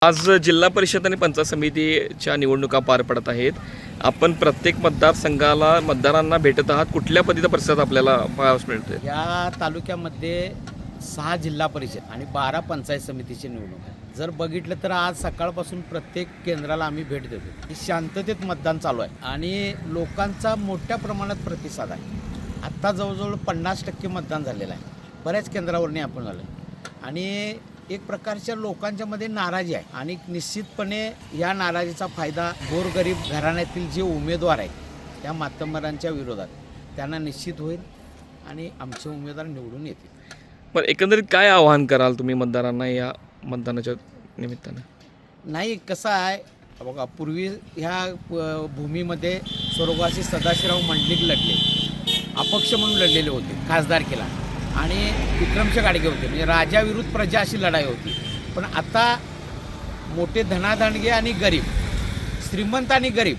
आज जिल्हा परिषद आणि पंचायत समितीच्या निवडणुका पार पडत आहेत. आपण प्रत्येक मतदारसंघाला मतदारांना भेटत आहात. कुठल्या पद्धतीचा प्रतिसाद आपल्याला पाहावयास मिळतोय? या तालुक्यामध्ये 6 जिल्हा परिषद आणि 12 पंचायत समितीची निवडणूक आहे. जर बघितलं तर आज सकाळपासून प्रत्येक केंद्राला आम्ही भेट देतो. शांततेत मतदान चालू आहे आणि लोकांचा मोठ्या प्रमाणात प्रतिसाद आहे. आत्ता जवळजवळ 50% मतदान झालेलं आहे. बऱ्याच केंद्रावरनी आपण झालं आणि एक प्रकारच्या लोकांच्यामध्ये नाराजी आहे आणि निश्चितपणे या नाराजीचा फायदा गोरगरीब घराण्यातील जे उमेदवार आहेत त्या मातब्बरांच्या विरोधात त्यांना निश्चित होईल आणि आमचे उमेदवार निवडून येतील. पण एकंदरीत काय आवाहन कराल तुम्ही मतदारांना या मतदानाच्या निमित्तानं? नाही, कसं आहे बघा, पूर्वी ह्या भूमीमध्ये स्वर्गवासी सदाशिवराव मंडलिक लढले, अपक्ष म्हणून लढलेले होते खासदारकीला आणि विक्रमशे गाडगे होते. म्हणजे राजाविरुद्ध प्रजा अशी लढाई होती. पण आता मोठे धनाधनगे आणि गरीब, श्रीमंत आणि गरीब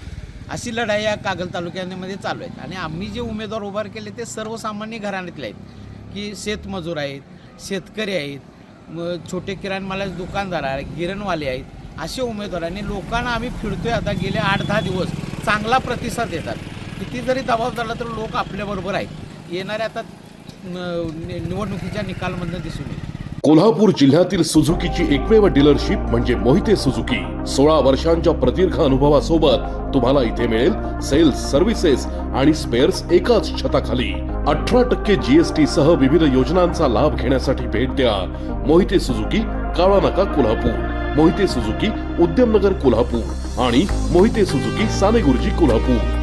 अशी लढाई या कागल तालुक्यामध्ये चालू आहेत. आणि आम्ही जे उमेदवार उभा केले ते सर्वसामान्य घराण्यातले आहेत की शेतमजूर आहेत, शेतकरी आहेत, छोटे किराणा मालाचे दुकानदार आहेत, गिरणवाले आहेत, असे उमेदवार. आणि लोकांना आम्ही फिरतोय आता गेले 8-10 दिवस चांगला प्रतिसाद देतात. किती जरी दबाव झाला तर लोक आपल्याबरोबर आहेत. येणाऱ्या आता निवडणुकीच्या निकालमधून दिसून येईल. कोल्हापूर जिल्ह्यातील सुझुकीची एकमेव डीलरशिप म्हणजे मोहिते सुझुकी. 16 वर्षांच्या प्रदीर्घ अनुभवासोबत तुम्हाला इथे मिळेल सेल्स, सर्व्हिसेस आणि स्पेअर्स एकाच छताखाली. 18% GST सह विविध योजनांचा लाभ घेण्यासाठी भेट द्या. मोहिते सुझुकी, काळा नाका, कोल्हापूर. मोहिते सुझुकी, उद्यमनगर, कोल्हापूर आणि मोहिते सुझुकी, सानेगुरुजी, कोल्हापूर.